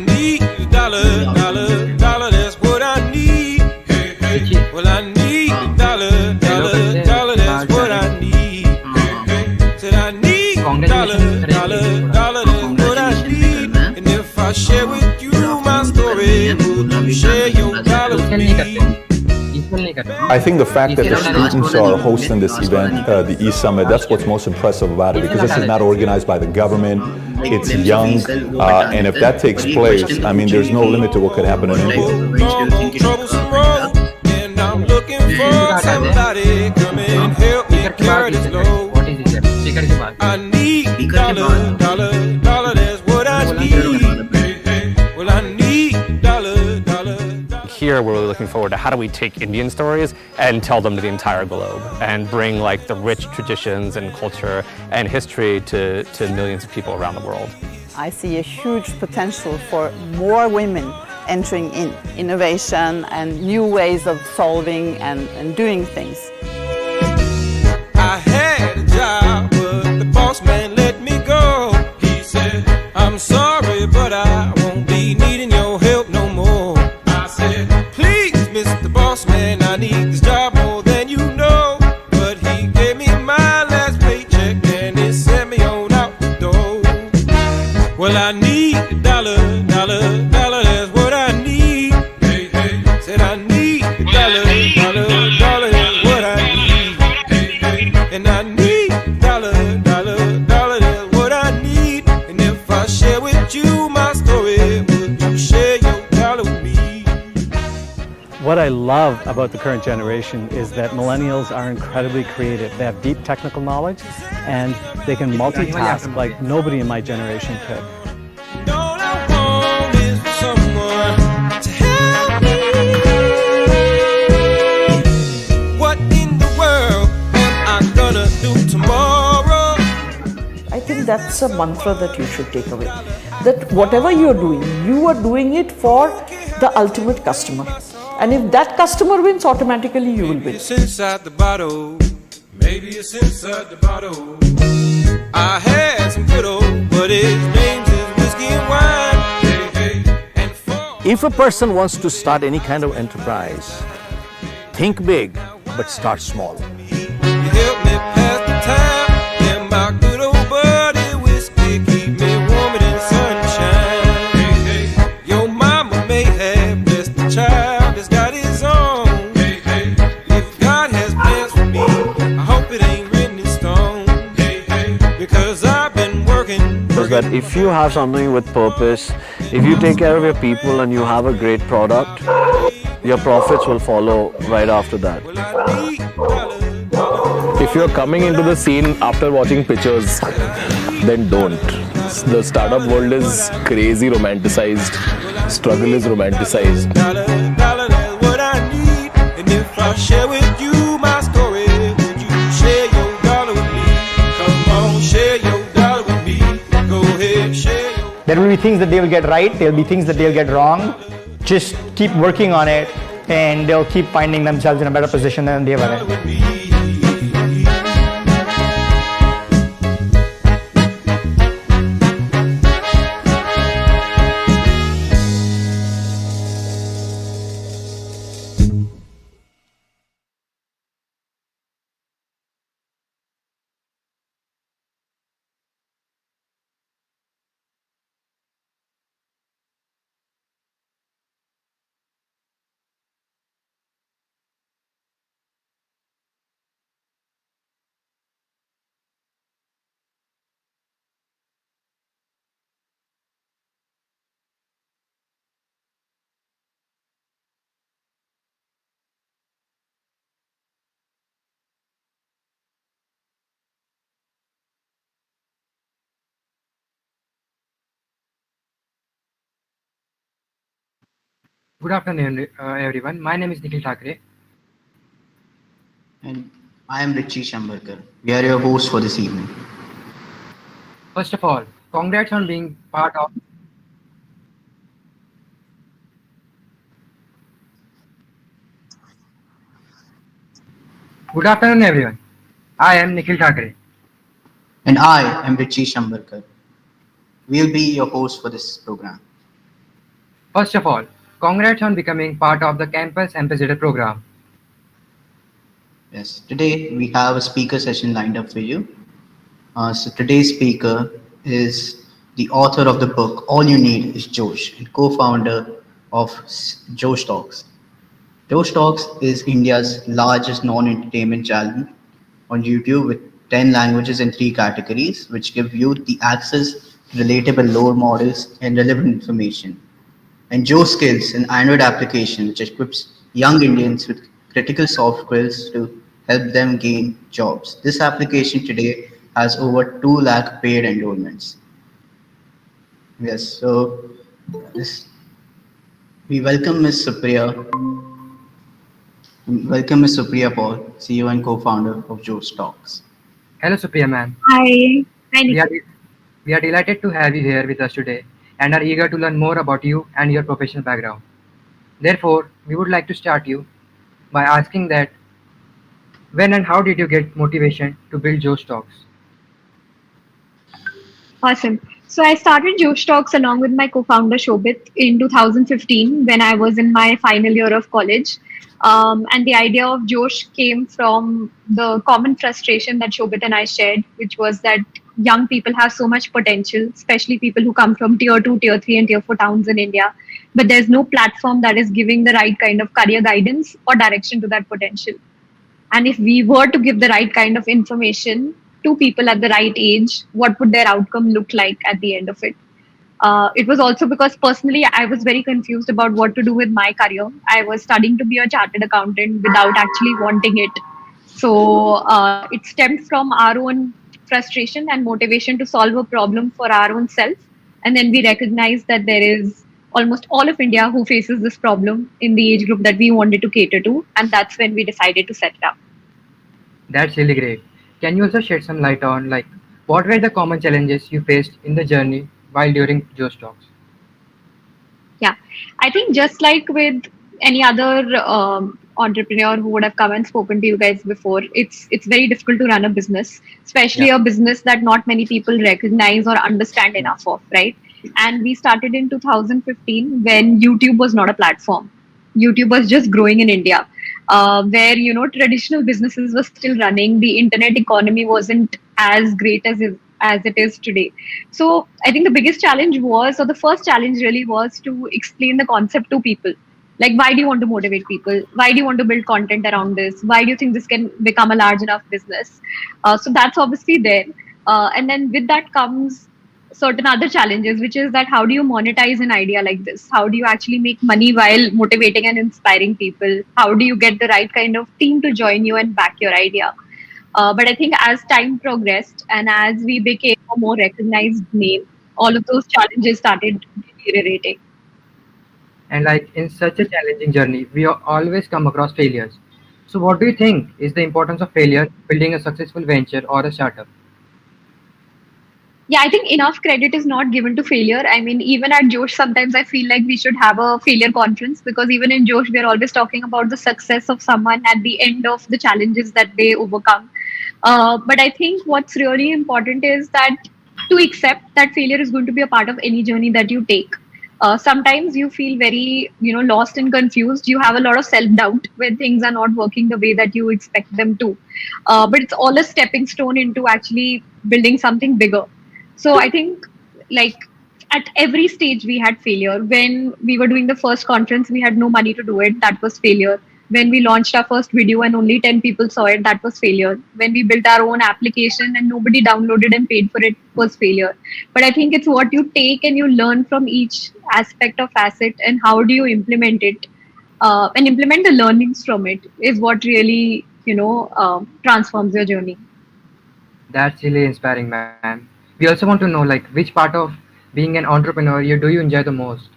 need a dollar, dollar, dollar, that's what I need. Hey, hey. Well, I need a dollar, dollar, dollar, that's what I need. Hey, hey. Said I need a dollar, dollar, dollar, that's what I need. And if I share with you my story, would you share your dollar with me? I think the fact that the students are hosting this event, the E-Summit, that's what's most impressive about it, because this is not organized by the government, it's young, and if that takes place, I mean, there's no limit to what could happen in India. And I'm looking for somebody come and help me carry this load. I need dollar, dollar, dollar, that's what I need. Well, I need dollar, dollar. Here we're really looking forward to how do we take Indian stories and tell them to the entire globe and bring like the rich traditions and culture and history to millions of people around the world. I see a huge potential for more women entering in innovation and new ways of solving and doing things. I had a job, but the boss man let me go. He said, I'm sorry, but I won't be needing your help no more. I said, please, Mr. Boss Man, I need this job more than you know. But he gave me my last paycheck and he sent me on out the door. Well, I need a dollar, dollar, dollar, that's what I need. Hey, hey. Said I need a dollar, dollar, dollar, that's what I need. Hey, hey. And I need a dollar, dollar, dollar, that's what I need. And if I share with you my story, would you share your dollar with me? What I love about the current generation is that millennials are incredibly creative. They have deep technical knowledge and they can multitask like nobody in my generation could. All I want is for someone to help me. What in the world am I gonna do tomorrow? I think that's a mantra that you should take away. That whatever you're doing, you are doing it for the ultimate customer. And if that customer wins, automatically you will win. It's inside the bottle. Maybe it's inside the bottle. I had some good old, but his name's whiskey and wine. Hey, hey. And if a person wants to start any kind of enterprise, think big, but start small. you help me pass the time. And my good old buddy whiskey keep me warmer than sunshine. Hey, hey. Your mama may have blessed the child that's got his own. Hey, hey. If God has plans for me, I hope it ain't written in stone. Hey, hey. Because I've been working. Is that if you have something with purpose, if you take care of your people and you have a great product, your profits will follow right after that. Well, I need dollar. If you're coming into the scene after watching pictures, then don't. The startup world is crazy romanticized. Struggle is romanticized. Dollar, dollar, that's what I need. And if I share with you my story, would you share your dollar with me? Come on, share your dollar with me. Go ahead, share your. There will be things that they will get right, there will be things that they'll get wrong. Just keep working on it and they'll keep finding themselves in a better position than they were in. Good afternoon, everyone. My name is Nikhil Thakre. And I am Richie Shambarkar. We are your hosts for this evening. First of all, congrats on being part of. Good afternoon, everyone. I am Nikhil Thakre. And I am Richie Shambarkar. We'll be your hosts for this program. First of all, congrats on becoming part of the Campus Ambassador program. Yes, today we have a speaker session lined up for you. So today's speaker is the author of the book All You Need Is Josh and co-founder of Josh Talks. Josh Talks is India's largest non-entertainment channel on YouTube with 10 languages and 3 categories, which give you the access to relatable role models and relevant information. And Joe Skills, an Android application which equips young Indians with critical soft skills to help them gain jobs. This application today has over 2 lakh paid enrollments. Yes, so this, we welcome Ms. Supriya. Welcome Ms. Supriya Paul, CEO and co-founder of Joe Stocks. Hello, Supriya ma'am. Hi. Hi, We are, Nikhil. we are delighted to have you here with us today and are eager to learn more about you and your professional background. Therefore, we would like to start you by asking that when and how did you get motivation to build Joe Stocks? Awesome. So I started Josh Talks along with my co-founder Shobit in 2015 when I was in my final year of college. And the idea of Josh came from the common frustration that Shobit and I shared, which was that young people have so much potential, especially people who come from tier 2, tier 3, and tier 4 towns in India. But there's no platform that is giving the right kind of career guidance or direction to that potential. And if we were to give the right kind of information to people at the right age, what would their outcome look like at the end of it? It was also because personally, I was very confused about what to do with my career. I was studying to be a chartered accountant without actually wanting it. So it stemmed from our own frustration and motivation to solve a problem for our own self. And then we recognized that there is almost all of India who faces this problem in the age group that we wanted to cater to. And that's when we decided to set it up. That's really great. Can you also shed some light on what were the common challenges you faced in the journey while during Joe Stocks? Yeah, I think just like with any other entrepreneur who would have come and spoken to you guys before, it's very difficult to run a business, especially a business that not many people recognize or understand enough of, right? And we started in 2015 when YouTube was not a platform. YouTube was just growing in India, where traditional businesses were still running. The internet economy wasn't as great as it is today. So I think the biggest challenge was, or the first challenge really was to explain the concept to people. Like, why do you want to motivate people? Why do you want to build content around this? Why do you think this can become a large enough business? So that's obviously there. And then with that comes certain other challenges, which is that how do you monetize an idea like this? How do you actually make money while motivating and inspiring people? How do you get the right kind of team to join you and back your idea? But I think as time progressed and as we became a more recognized name, all of those challenges started deteriorating. And in such a challenging journey, we always come across failures. So what do you think is the importance of failure building a successful venture or a startup? Yeah, I think enough credit is not given to failure. I mean, even at Josh, sometimes I feel like we should have a failure conference, because even in Josh, we're always talking about the success of someone at the end of the challenges that they overcome. But I think what's really important is that to accept that failure is going to be a part of any journey that you take. Sometimes you feel very, lost and confused. You have a lot of self-doubt when things are not working the way that you expect them to. But it's all a stepping stone into actually building something bigger. So I think at every stage we had failure. When we were doing the first conference, we had no money to do it. That was failure. When we launched our first video and only 10 people saw it, that was failure. When we built our own application and nobody downloaded and paid for it, was failure. But I think it's what you take and you learn from each aspect of asset and how do you implement it and implement the learnings from it is what really, transforms your journey. That's really inspiring, man. We also want to know which part of being an entrepreneur do you enjoy the most?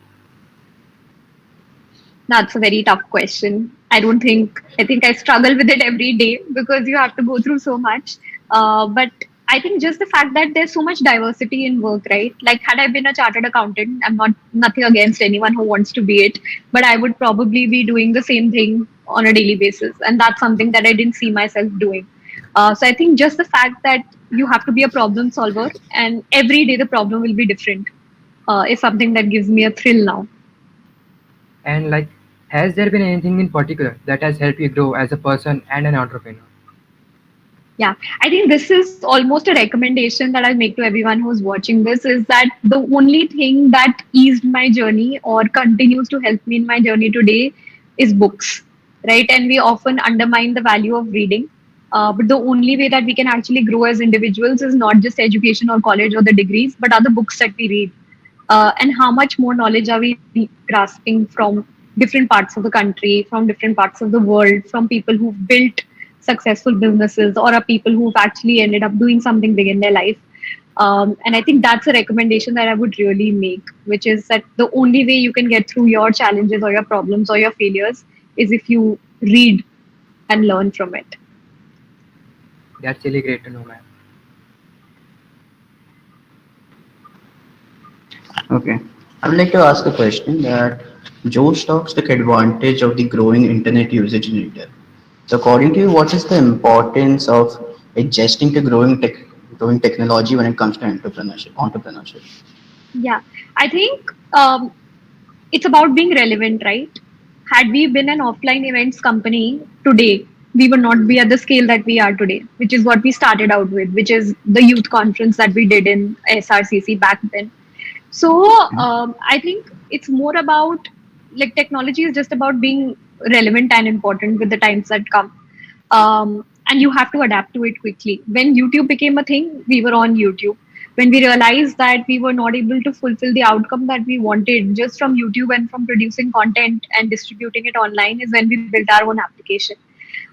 That's a very tough question. I think I struggle with it every day because you have to go through so much. But I think just the fact that there's so much diversity in work, right? Like, had I been a chartered accountant, I'm nothing against anyone who wants to be it, but I would probably be doing the same thing on a daily basis. And that's something that I didn't see myself doing. So I think just the fact that you have to be a problem solver and every day the problem will be different is something that gives me a thrill now. And like, has there been anything in particular that has helped you grow as a person and an entrepreneur? Yeah, I think this is almost a recommendation that I'll make to everyone who's watching this is that the only thing that eased my journey or continues to help me in my journey today is books, right? And we often undermine the value of reading. But the only way that we can actually grow as individuals is not just education or college or the degrees, but other books that we read. And how much more knowledge are we grasping from different parts of the country, from different parts of the world, from people who've built successful businesses or are people who've actually ended up doing something big in their life. And I think that's a recommendation that I would really make, which is that the only way you can get through your challenges or your problems or your failures is if you read and learn from it. That's really great to know, man. Okay. I would like to ask a question that Joe Stocks took advantage of the growing internet usage in India. So according to you, what is the importance of adjusting to growing technology when it comes to entrepreneurship? Yeah, I think it's about being relevant, right? Had we been an offline events company today, we would not be at the scale that we are today, which is what we started out with, which is the youth conference that we did in SRCC back then. So I think it's more about like technology is just about being relevant and important with the times that come. And you have to adapt to it quickly. When YouTube became a thing, we were on YouTube. When we realized that we were not able to fulfill the outcome that we wanted just from YouTube and from producing content and distributing it online, is when we built our own application.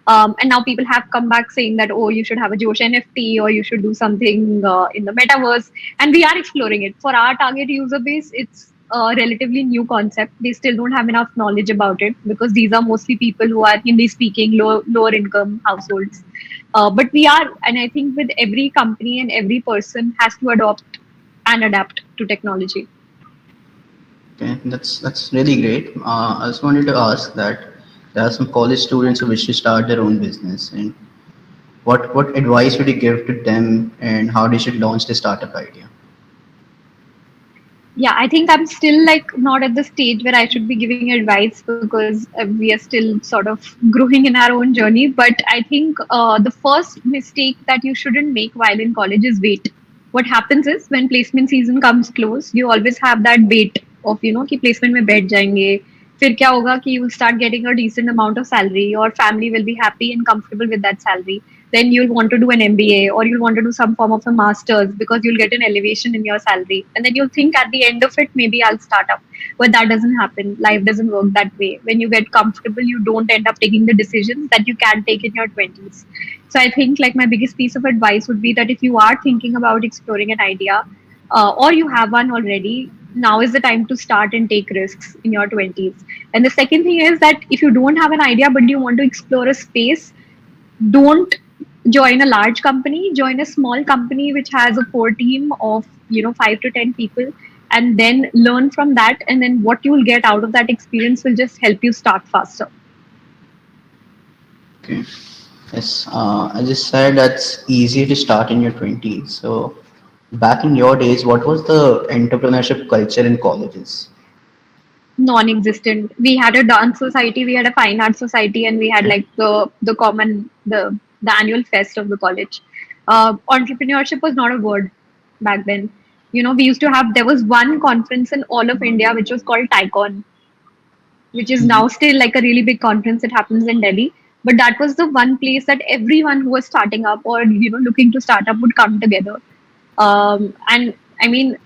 And now people have come back saying that, oh, you should have a Josh NFT or you should do something in the metaverse. And we are exploring it. For our target user base, it's a relatively new concept. They still don't have enough knowledge about it because these are mostly people who are Hindi speaking, lower income households. But we are, and I think with every company and every person has to adopt and adapt to technology. Okay, that's really great. I just wanted to ask that there are some college students who wish to start their own business, and what advice would you give to them, and how they should launch their startup idea? Yeah, I think I'm still like not at the stage where I should be giving advice because we are still sort of growing in our own journey. But I think the first mistake that you shouldn't make while in college is wait. What happens is when placement season comes close, you always have that wait of कि placement में बैठ जाएंगे. फिर क्या होगा कि you will start getting a decent amount of salary. Your family will be happy and comfortable with that salary. Then you'll want to do an MBA or you'll want to do some form of a master's because you'll get an elevation in your salary. And then you'll think at the end of it, maybe I'll start up. But that doesn't happen. Life doesn't work that way. When you get comfortable, you don't end up taking the decisions that you can take in your 20s. So I think like my biggest piece of advice would be that if you are thinking about exploring an idea or you have one already, now is the time to start and take risks in your 20s. And the second thing is that if you don't have an idea but you want to explore a space, don't join a large company, join a small company which has a core team of 5 to 10 people, and then learn from that, and then what you will get out of that experience will just help you start faster. Okay. Yes, as you said, that's easy to start in your 20s. So back in your days, what was the entrepreneurship culture in colleges? Non-existent. We had a dance society, we had a fine arts society, and we had like the common the annual fest of the college. Entrepreneurship was not a word back then. We used to have, there was one conference in all of India which was called TICON, which is now still like a really big conference. It happens in Delhi. But that was the one place that everyone who was starting up or looking to start up would come together. And I mean,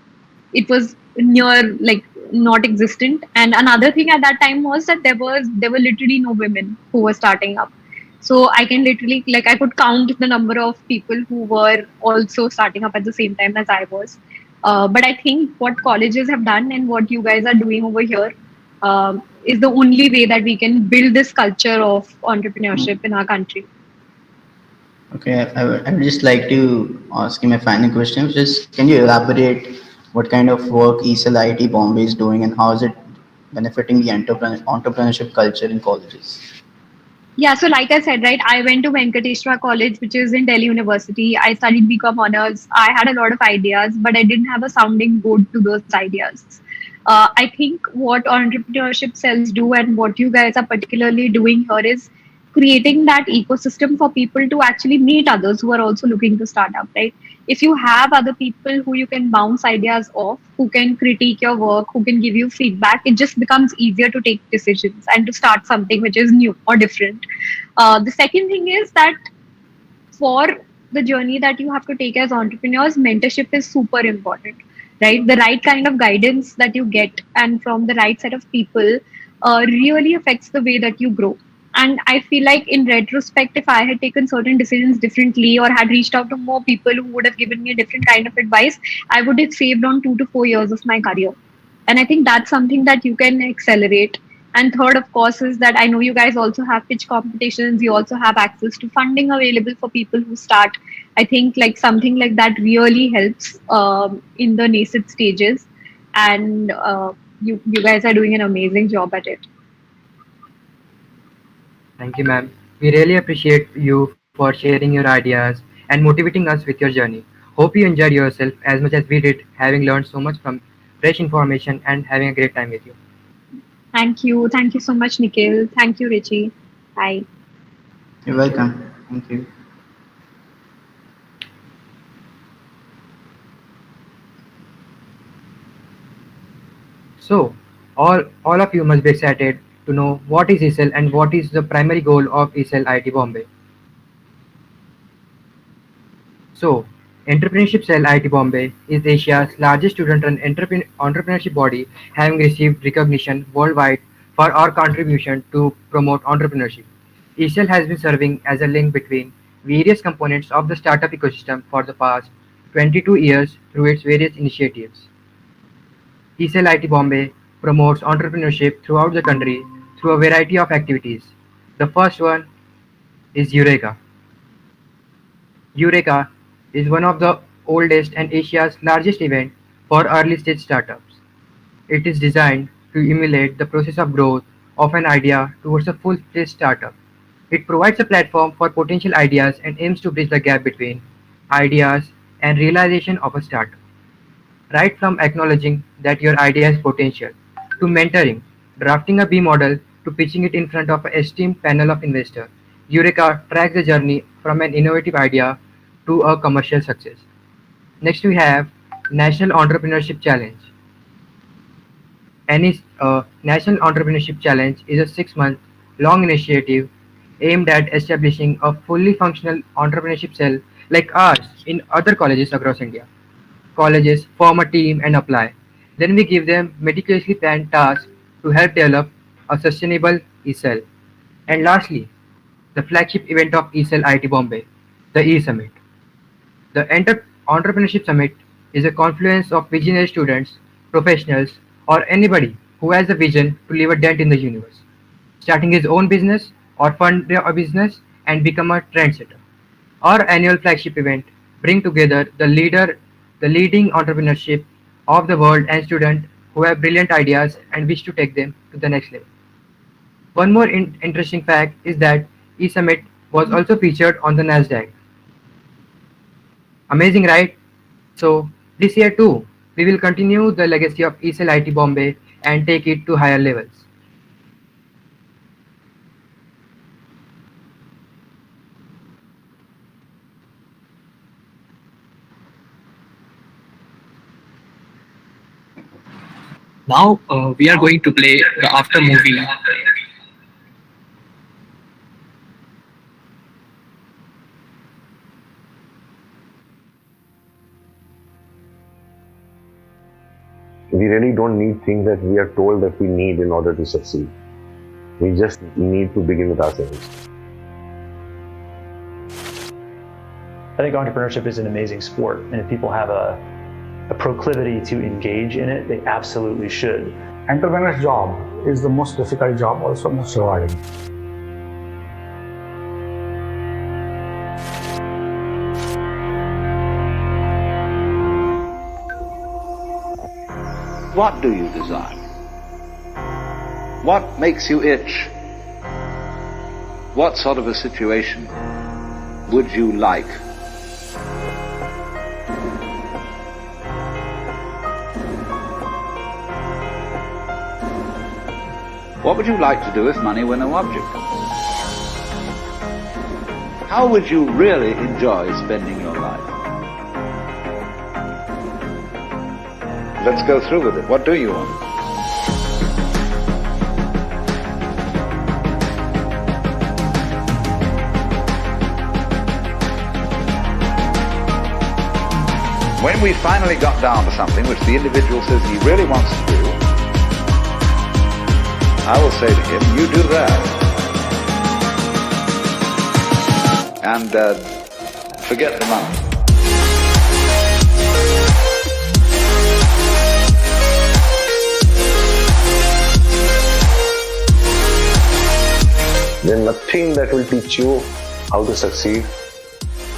it was near like not existent. And another thing at that time was that there were literally no women who were starting up. So I can literally I could count the number of people who were also starting up at the same time as I was. But I think what colleges have done and what you guys are doing over here is the only way that we can build this culture of entrepreneurship in our country. Okay, I would just like to ask you my final question. Just can you elaborate what kind of work E-Cell IIT Bombay is doing and how is it benefiting the entrepreneurship culture in colleges? Yeah, so like I said, right, I went to Venkateshwar College, which is in Delhi University. I studied BCom honors. I had a lot of ideas, but I didn't have a sounding board to those ideas. I think what entrepreneurship cells do and what you guys are particularly doing here is creating that ecosystem for people to actually meet others who are also looking to start up, right? If you have other people who you can bounce ideas off, who can critique your work, who can give you feedback, it just becomes easier to take decisions and to start something which is new or different. The second thing is that for the journey that you have to take as entrepreneurs, mentorship is super important, right? The right kind of guidance that you get and from the right set of people really affects the way that you grow. And I feel like in retrospect, if I had taken certain decisions differently or had reached out to more people who would have given me a different kind of advice, I would have saved on 2 to 4 years of my career. And I think that's something that you can accelerate. And third, of course, is that I know you guys also have pitch competitions. You also have access to funding available for people who start. I think like something like that really helps in the nascent stages. And you guys are doing an amazing job at it. Thank you, ma'am. We really appreciate you for sharing your ideas and motivating us with your journey. Hope you enjoyed yourself as much as we did, having learned so much from fresh information and having a great time with you. Thank you. Thank you so much, Nikhil. Thank you, Richie. Bye. You're welcome. Thank you. So, all of you must be excited to know what is E-Cell and what is the primary goal of E-Cell IIT Bombay. So, Entrepreneurship Cell IIT Bombay is Asia's largest student-run entrepreneurship body, having received recognition worldwide for our contribution to promote entrepreneurship. E-Cell has been serving as a link between various components of the startup ecosystem for the past 22 years through its various initiatives. E-Cell IIT Bombay promotes entrepreneurship throughout the country through a variety of activities. The first one is Eureka. Eureka is one of the oldest and Asia's largest event for early stage startups. It is designed to emulate the process of growth of an idea towards a full-fledged startup. It provides a platform for potential ideas and aims to bridge the gap between ideas and realization of a startup. Right from acknowledging that your idea has potential, to mentoring, drafting a B model, to pitching it in front of an esteemed panel of investors, Eureka tracks the journey from an innovative idea to a commercial success. Next we have National Entrepreneurship Challenge. National Entrepreneurship Challenge is a 6-month long initiative aimed at establishing a fully functional entrepreneurship cell like ours in other colleges across India. Colleges form a team and apply. Then we give them meticulously planned tasks to help develop a sustainable E-Cell. And lastly, the flagship event of E-Cell IIT Bombay, the E-Summit. The Entrepreneurship Summit is a confluence of visionary students, professionals, or anybody who has a vision to leave a dent in the universe, starting his own business or fund a business and become a trendsetter. Our annual flagship event brings together the leading entrepreneurship of the world and students who have brilliant ideas and wish to take them to the next level. One more interesting fact is that E-Summit was also featured on the Nasdaq. Amazing, right? So this year too, we will continue the legacy of E-Cell IIT Bombay and take it to higher levels. Now we are going to play the after movie. We really don't need things that we are told that we need in order to succeed. We just need to begin with ourselves. I think entrepreneurship is an amazing sport, and if people have a proclivity to engage in it, they absolutely should. Entrepreneur's job is the most difficult job, also most rewarding. What do you desire? What makes you itch? What sort of a situation would you like? What would you like to do if money were no object? How would you really enjoy spending your life? Let's go through with it. What do you want? When we finally got down to something which the individual says he really wants to do, I will say to him, you do that. And forget the money. There's nothing that will teach you how to succeed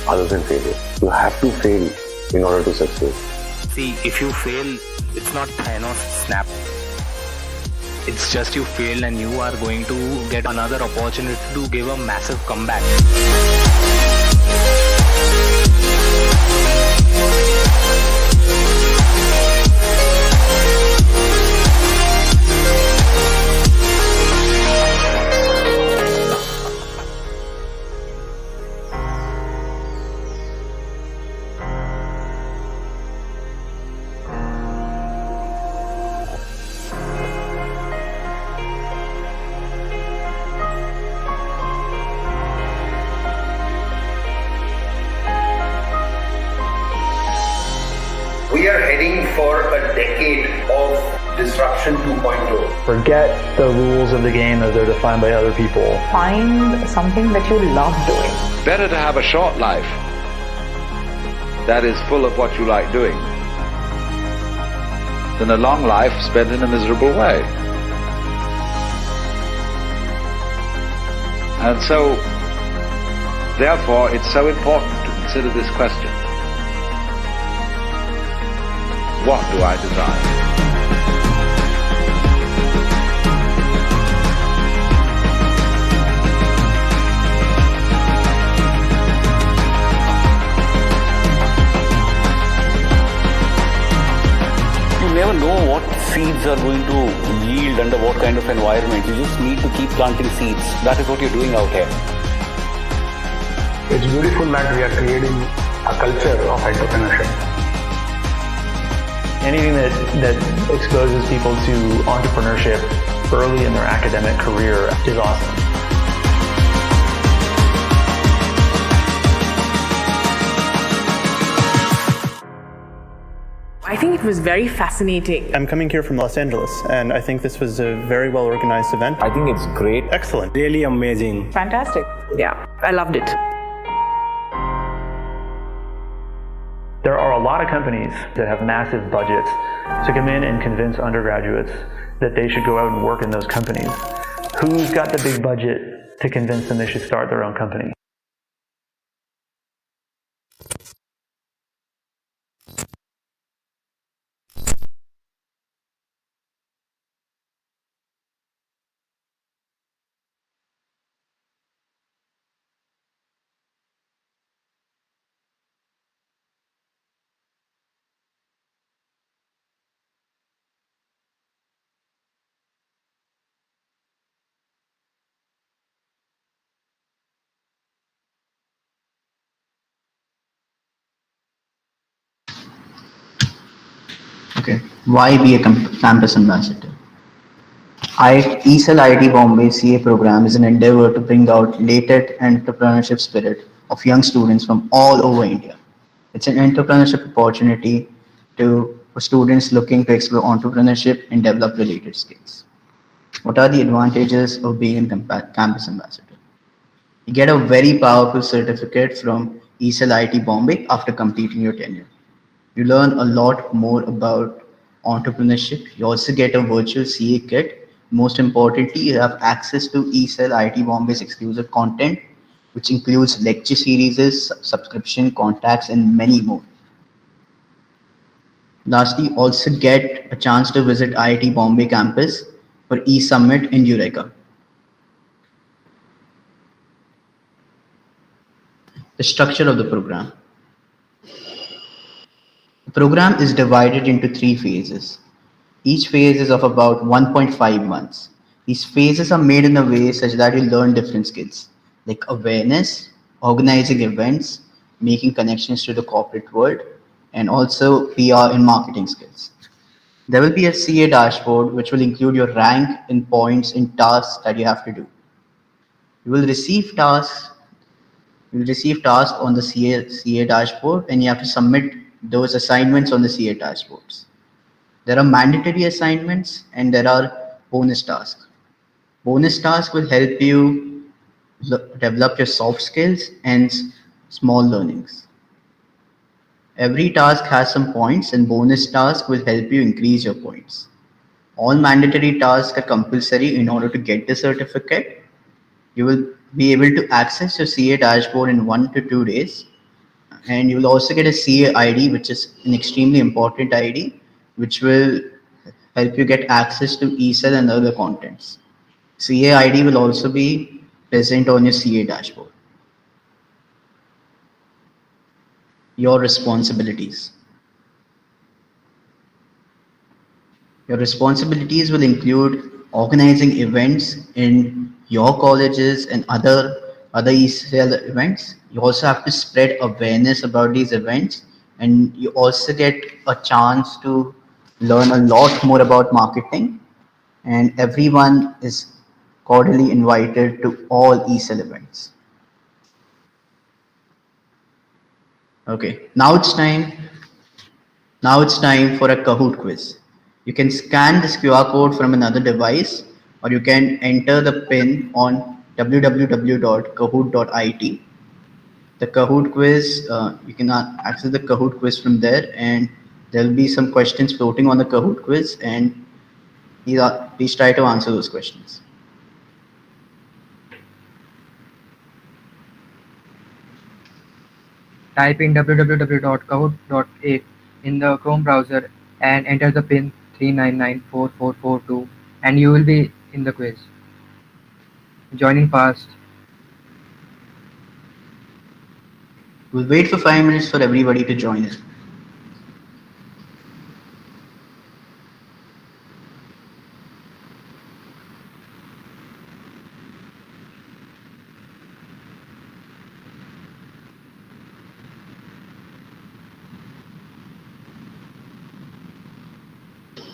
other than failure. You have to fail in order to succeed. See, if you fail, it's not Thanos snap. It's just you failed and you are going to get another opportunity to give a massive comeback. We are heading for a decade of disruption 2.0. Forget the rules of the game as they're defined by other people. Find something that you love doing. Better to have a short life that is full of what you like doing than a long life spent in a miserable way. And so, therefore, it's so important to consider this question. What do I desire? You never know what seeds are going to yield under what kind of environment. You just need to keep planting seeds. That is what you're doing out here. It's beautiful that we are creating a culture of entrepreneurship. Anything that exposes people to entrepreneurship early in their academic career is awesome. I think it was very fascinating. I'm coming here from Los Angeles, and I think this was a very well organized event. I think it's great. Excellent. Really amazing. Fantastic. Yeah, I loved it. There are a lot of companies that have massive budgets to come in and convince undergraduates that they should go out and work in those companies. Who's got the big budget to convince them they should start their own company? Okay, why be a campus ambassador? E-Cell IIT Bombay CA program is an endeavor to bring out latent entrepreneurship spirit of young students from all over India. It's an entrepreneurship opportunity for students looking to explore entrepreneurship and develop related skills. What are the advantages of being a campus ambassador? You get a very powerful certificate from E-Cell IIT Bombay after completing your tenure. You learn a lot more about entrepreneurship. You also get a virtual CA kit. Most importantly, you have access to E-Cell IIT Bombay's exclusive content, which includes lecture series, subscription, contacts, and many more. Lastly, you also get a chance to visit IIT Bombay campus for E-Summit in Eureka. The structure of the program. The program is divided into 3 phases. Each phase is of about 1.5 months. These phases are made in a way such that you learn different skills like awareness, organizing events, making connections to the corporate world, and also PR and marketing skills. There will be a CA dashboard which will include your rank in points in tasks that you have to do. You will receive tasks. You will receive tasks on the CA dashboard, and you have to submit those assignments on the CA dashboards. There are mandatory assignments and there are bonus tasks. Bonus tasks will help you develop your soft skills and small learnings. Every task has some points, and bonus tasks will help you increase your points. All mandatory tasks are compulsory in order to get the certificate. You will be able to access your CA dashboard in 1 to 2 days, and you will also get a CA ID, which is an extremely important ID, which will help you get access to E-Cell and other contents. CA ID will also be present on your CA dashboard. Your responsibilities. Your responsibilities will include organizing events in your colleges and other E-Cell events. You also have to spread awareness about these events, and you also get a chance to learn a lot more about marketing, and everyone is cordially invited to all E-Cell events. Okay, Now it's time for a Kahoot quiz. You can scan this QR code from another device, or you can enter the pin on www.kahoot.it. The Kahoot quiz, you can access the Kahoot quiz from there, and there'll be some questions floating on the Kahoot quiz, and please try to answer those questions. Type in www.kahoot.it in the Chrome browser and enter the pin 3994442, and you will be in the quiz. Join in fast. We'll wait for 5 minutes for everybody to join in.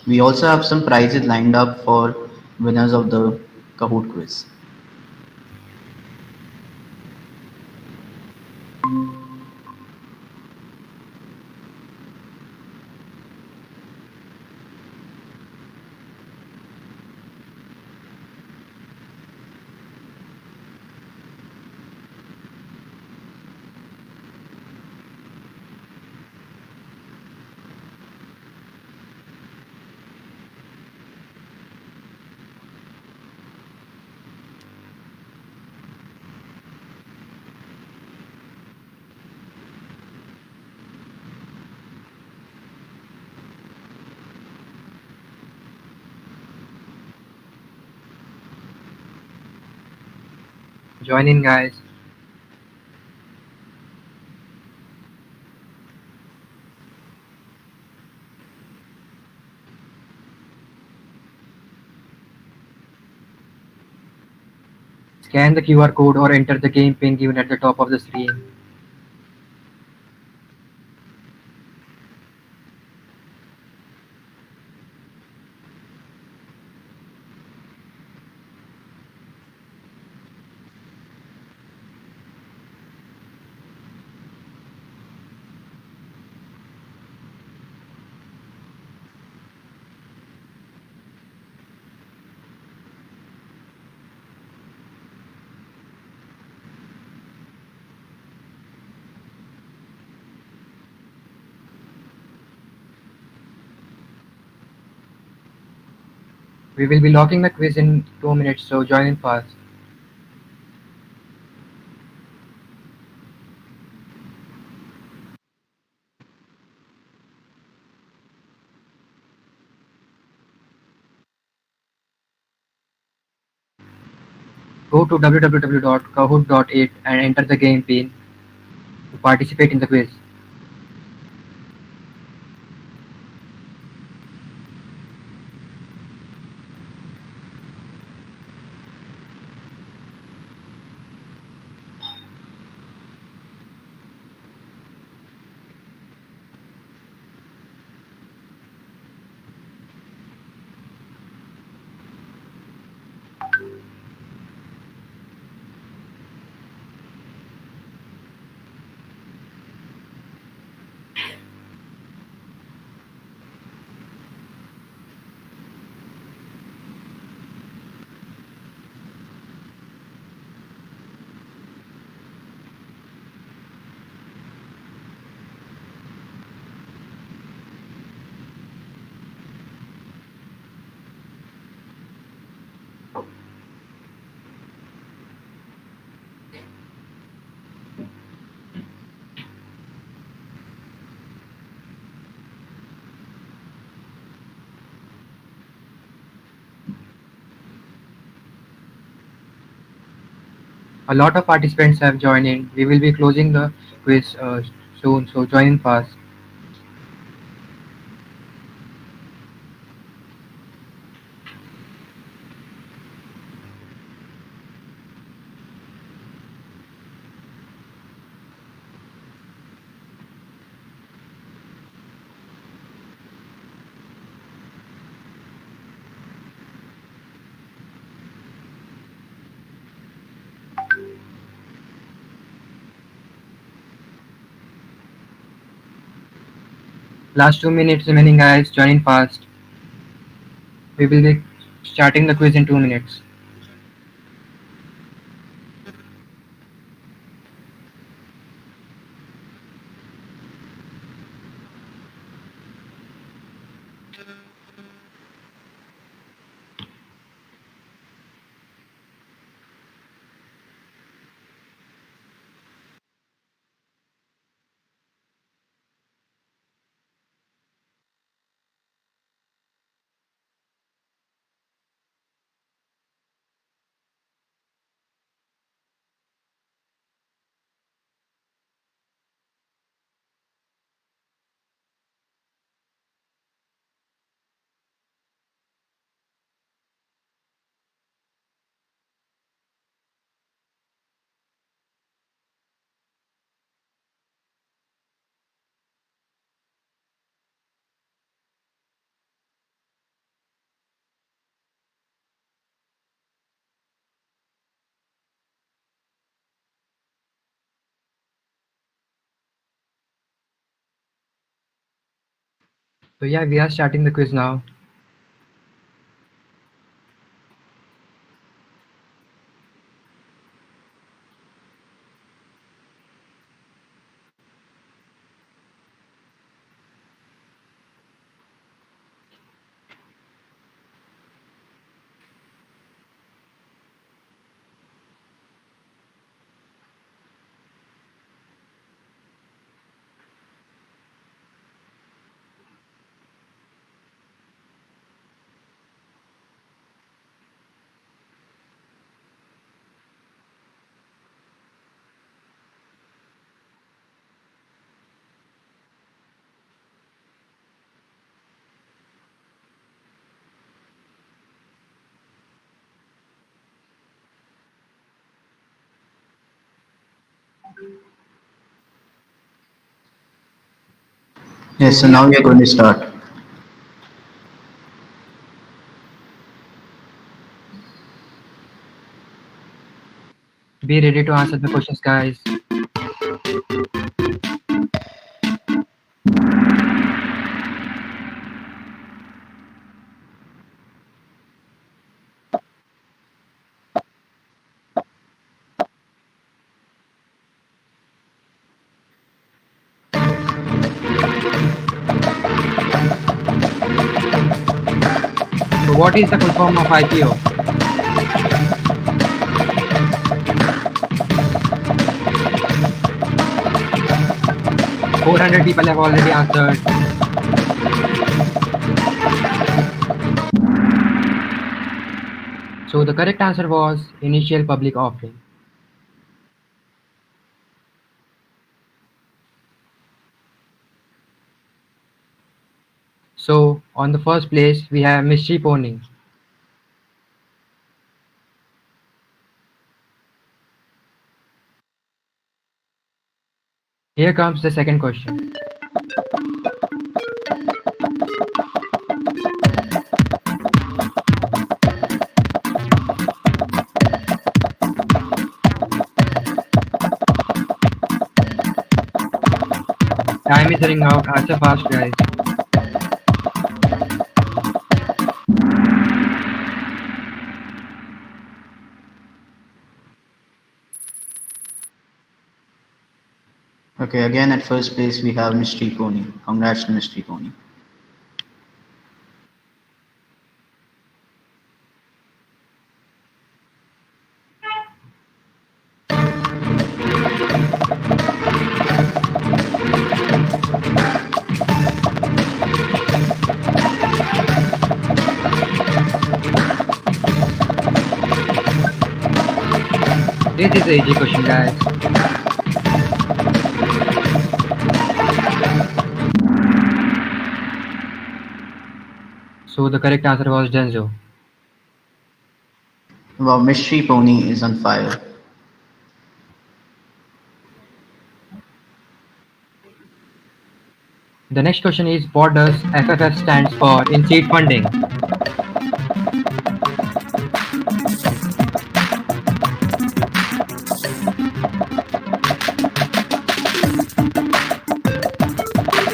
We also have some prizes lined up for winners of the Kahoot quiz. Join in, guys. Scan the QR code or enter the game pin given at the top of the screen. We will be locking the quiz in 2 minutes, so join in fast. Go to www.kahoot.it and enter the game pin to participate in the quiz. A lot of participants have joined in. We will be closing the quiz soon, so join in fast. Last 2 minutes remaining, guys. Join in fast. We will be starting the quiz in 2 minutes. So yeah, we are starting the quiz now. Yes, so now we are going to start. Be ready to answer the questions, guys. So what is the full form of IPO? "400 people have already answered. So the correct answer was initial public offering. So on the first place we have mystery pony. Here comes the second question. Time is running out. Answer fast, guys. Okay, again at first place we have Mystery Pony. Congrats to Mystery Pony. This is a easy question, guys. So the correct answer was Denzo. Wow, Mystery Pony is on fire. The next question is what does FFF stands for in seed funding?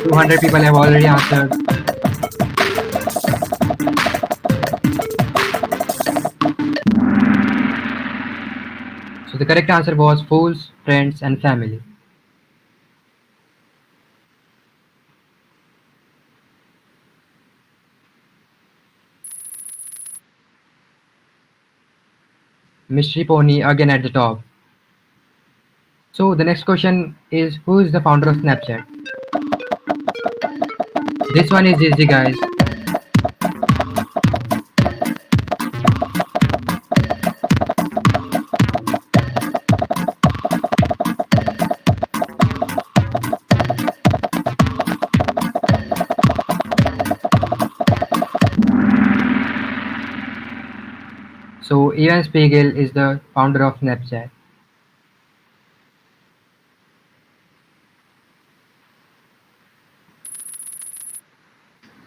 Two hundred people have already answered. So the correct answer was fools, friends, and family. Mystery Pony again at the top. So the next question is who is the founder of Snapchat? This one is easy, guys. So Ivan Spiegel is the founder of Snapchat.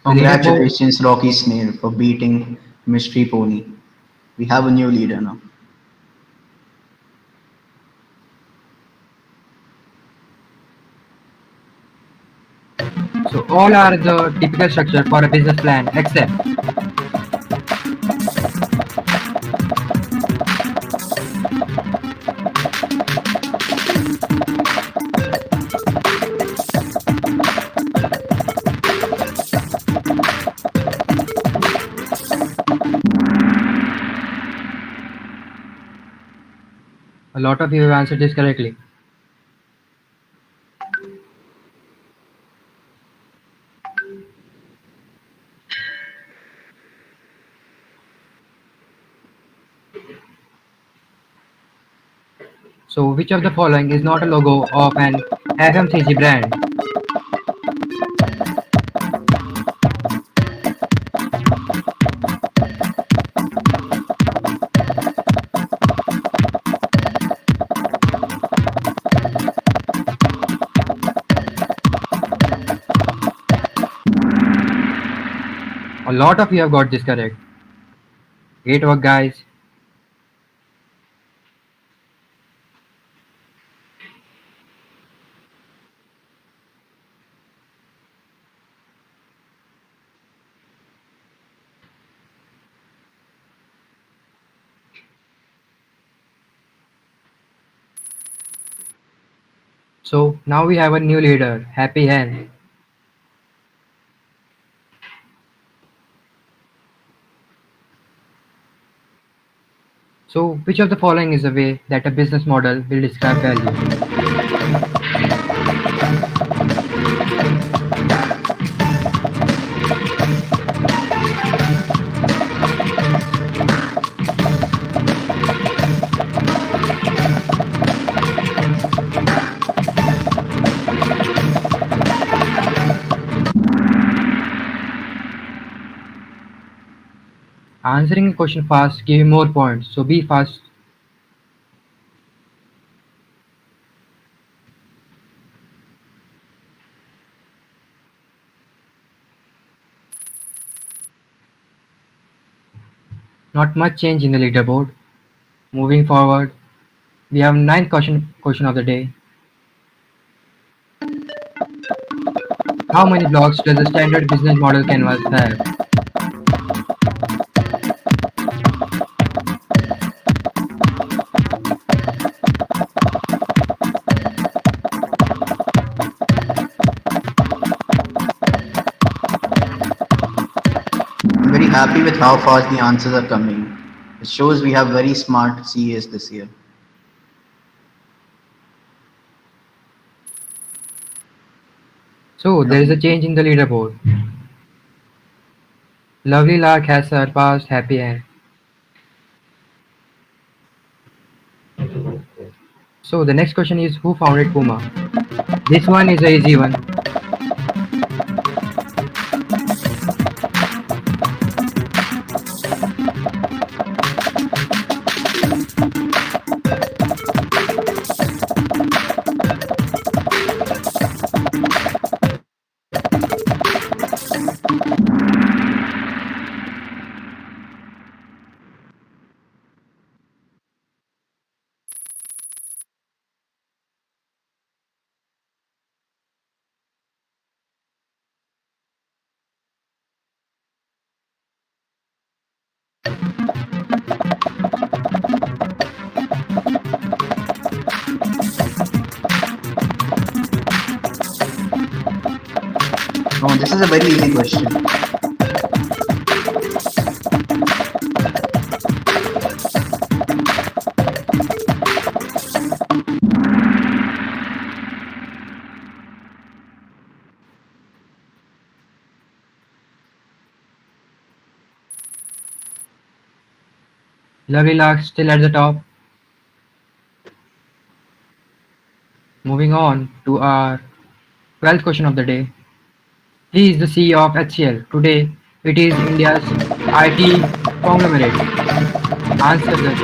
Congratulations, Rocky Snail, for beating Mystery Pony. We have a new leader now. So all are the typical structure for a business plan except a lot of you have answered this correctly. So which of the following is not a logo of an FMCG brand? A lot of you have got this correct. Great work, guys. So now we have a new leader, Happy Hen. So which of the following is a way that a business model will describe value? Answering a question fast give you more points, so be fast. Not much change in the leaderboard. Moving forward, we have ninth question of the day. How many blocks does a standard business model canvas have? I'm very happy with how fast the answers are coming. It shows we have very smart CAs this year. So there is a change in the leaderboard. Lovely Lark has surpassed Happy Hen. So the next question is, who founded Puma? This one is a easy one. Oh, this is a very easy question. Lovely Luck still at the top. Moving on to our 12th question of the day. He is the CEO of HCL. Today, it is India's IT conglomerate. Answer this.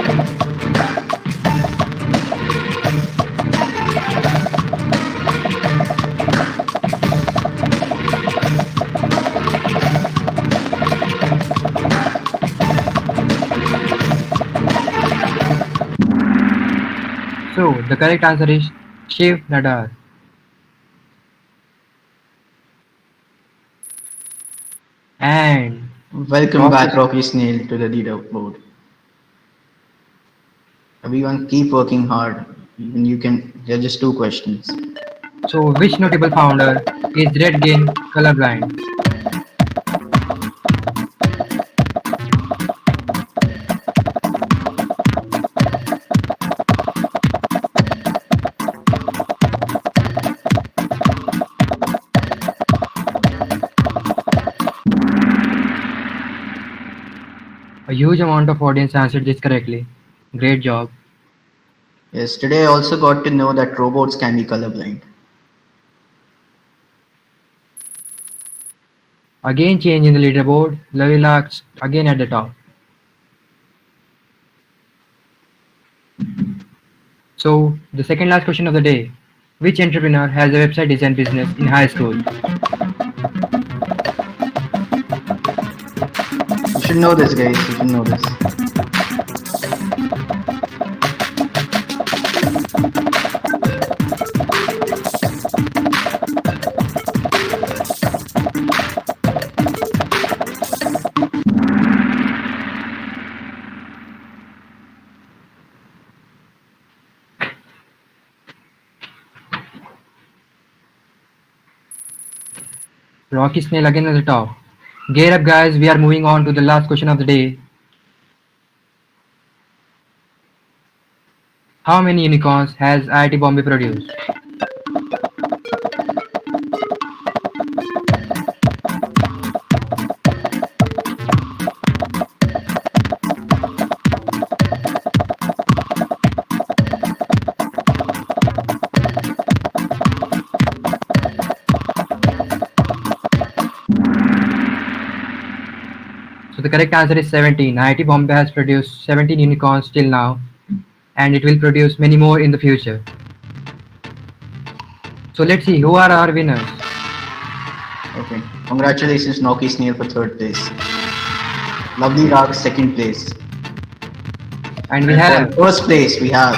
So, the correct answer is Shiv Nadar. And Welcome back, Rocky Snail, to the leaderboard. Everyone, keep working hard. Even you can. There are just two questions. So, which notable founder is red gain colorblind? A huge amount of audience answered this correctly. Great job. Yes, today I also got to know that robots can be colorblind. Again change in the leaderboard. Lavila again at the top. So the second last question of the day. Which entrepreneur has a website design business in high school? You should know this, guys. You should know this. Rocky Snail again at the top. Gear up, guys. We are moving on to the last question of the day. How many unicorns has IIT Bombay produced? So the correct answer is 17. IIT Bombay has produced 17 unicorns till now, and it will produce many more in the future. So let's see who are our winners. Okay. Congratulations, Rocky Snail, for third place. Lovely Rag, second place. And we have for first place we have.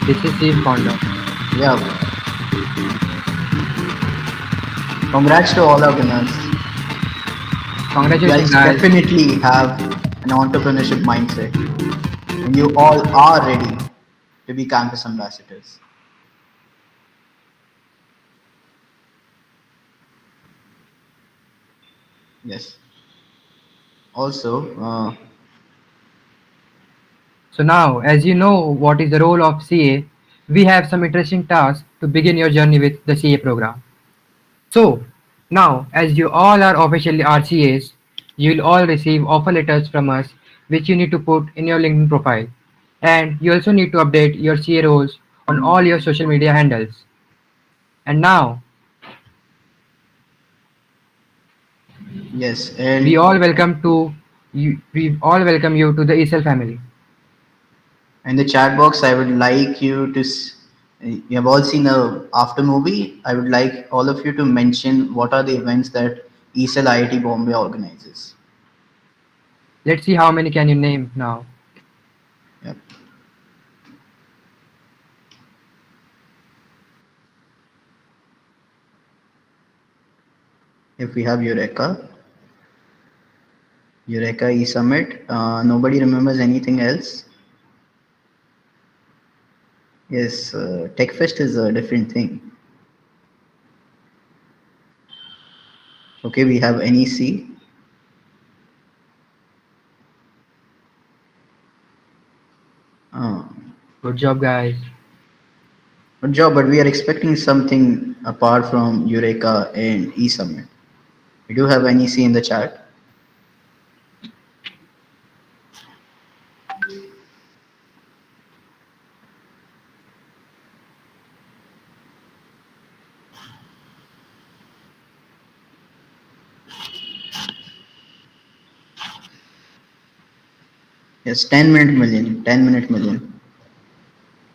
This is Steve Kondo. Yeah. Congrats to all our winners. Congratulations, You guys guys. definitely have an entrepreneurship mindset, and you all are ready to be campus ambassadors. Yes. Also, So now, as you know what is the role of CA, we have some interesting tasks to begin your journey with the CA program. So now, as you all are officially RCAs, you will all receive offer letters from us which you need to put in your LinkedIn profile. And you also need to update your CA roles on all your social media handles. And now, Yes, we and all welcome to you. We all welcome you to the E-Cell family. in the chat box, I would like you to. You have all seen the after movie. I would like all of you to mention what are the events that E-Cell IIT Bombay organizes. Let's see how many can you name now. Yep. If we have Eureka E-Summit, nobody remembers anything else. Yes, TechFest is a different thing. Okay, we have NEC. Good job, guys. Good job, but we are expecting something apart from Eureka and E-Summit. We do have NEC in the chat. Yes, 10-minute million, 10-minute million.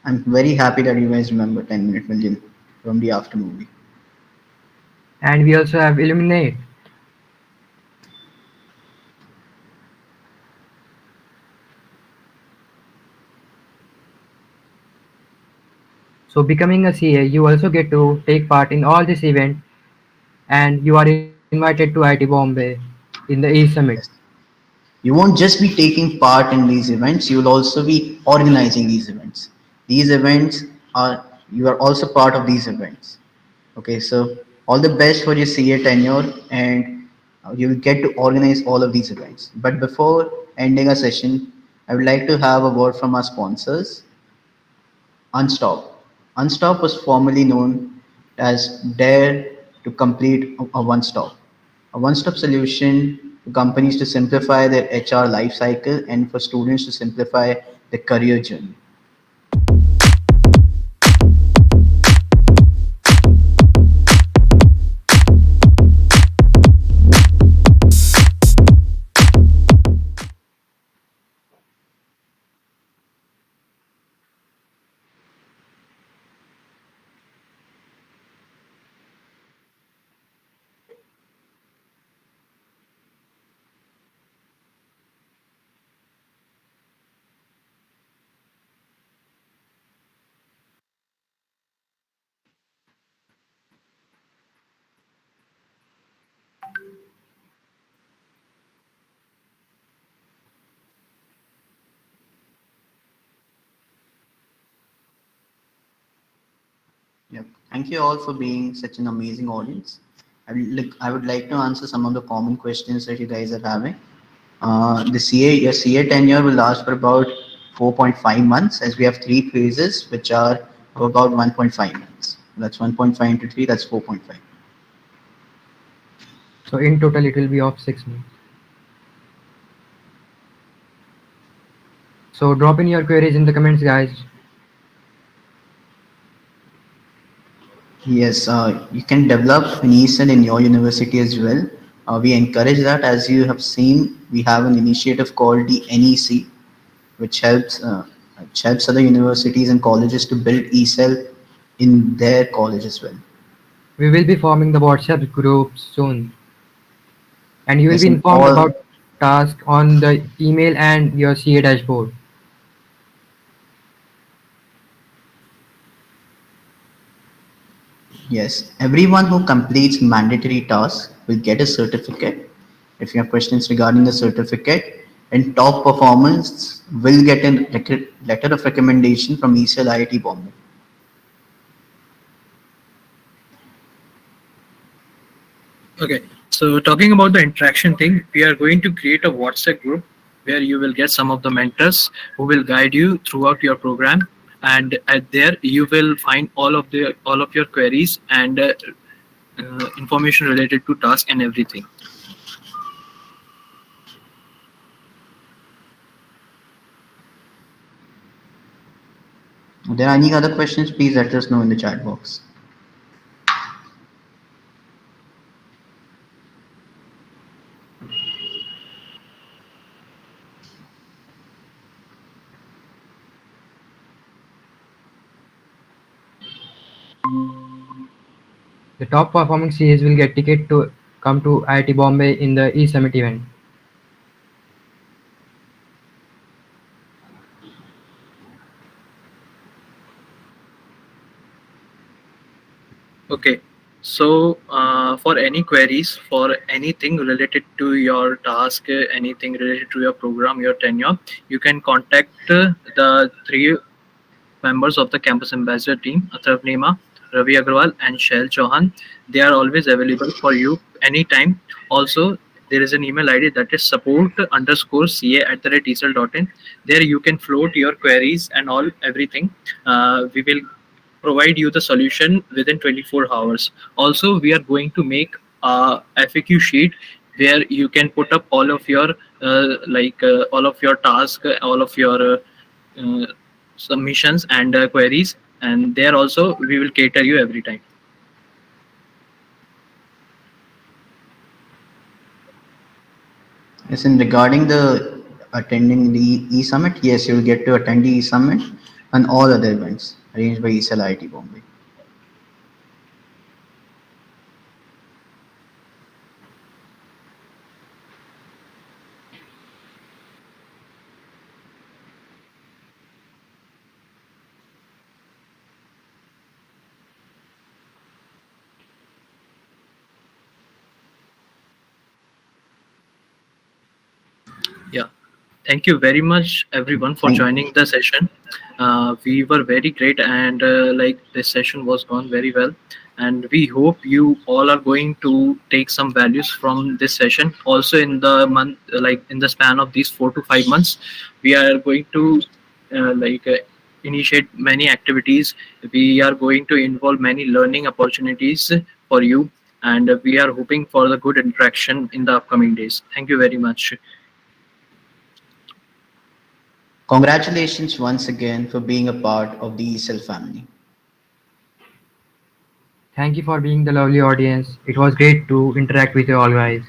I'm very happy that you guys remember 10-minute million from the after movie. And we also have Illuminate. So becoming a CA, you also get to take part in all this event, and you are invited to IIT Bombay in the E-Summit. You won't just be taking part in these events, you will also be organizing these events. These events are, you are also part of these events. Okay, so all the best for your CA tenure, and you will get to organize all of these events. But before ending our session, I would like to have a word from our sponsors. Unstop. Unstop was formerly known as Dare to complete a one-stop. A one-stop solution for companies to simplify their HR lifecycle and for students to simplify their career journey. Yep. Thank you all for being such an amazing audience. I would like to answer some of the common questions that you guys are having. Your CA tenure will last for about 4.5 months, as we have 3 phases, which are about 1.5 months. That's 1.5 into 3, that's 4.5. So in total, it will be of 6 months. So drop in your queries in the comments, guys. Yes, you can develop an E-Cell in your university as well. We encourage that. As you have seen, we have an initiative called the NEC, which helps other universities and colleges to build E-Cell in their college as well. We will be forming the WhatsApp group soon. And you will Yes, be and informed about tasks on the email and your CA dashboard. Yes, everyone who completes mandatory tasks will get a certificate. If you have questions regarding the certificate, and top performance will get a letter of recommendation from E-Cell IIT Bombay. Okay, so talking about the interaction thing, we are going to create a WhatsApp group where you will get some of the mentors who will guide you throughout your program, and at there you will find all of your queries and information related to task and everything. If there are any other questions, please let us know in the chat box. The top performing CAs will get ticket to come to IIT Bombay in the E-Summit event. Okay, so for any queries for anything related to your task, anything related to your program, your tenure, you can contact the three members of the campus ambassador team, Atharv Nema, Ravi Agrawal, and Shail Chauhan. They are always available for you anytime. Also, there is an email ID that is support_ca@ecell.in. There you can float your queries and all everything. We will provide you the solution within 24 hours. Also, we are going to make a FAQ sheet where you can put up all of your all of your tasks, all of your uh, submissions and queries, and there also we will cater you every time. Yes, and regarding the attending the E-Summit, yes, you will get to attend the E-Summit and all other events arranged by E-Cell IIT Bombay. Yeah, thank you very much everyone for joining the session. We were very great, and this session was gone very well, and we hope you all are going to take some values from this session. Also, in the month, in the span of these 4 to 5 months, we are going to initiate many activities. We are going to involve many learning opportunities for you, and we are hoping for the good interaction in the upcoming days. Thank you very much. Congratulations once again for being a part of the E-Cell family. Thank you for being the lovely audience. It was great to interact with you all guys.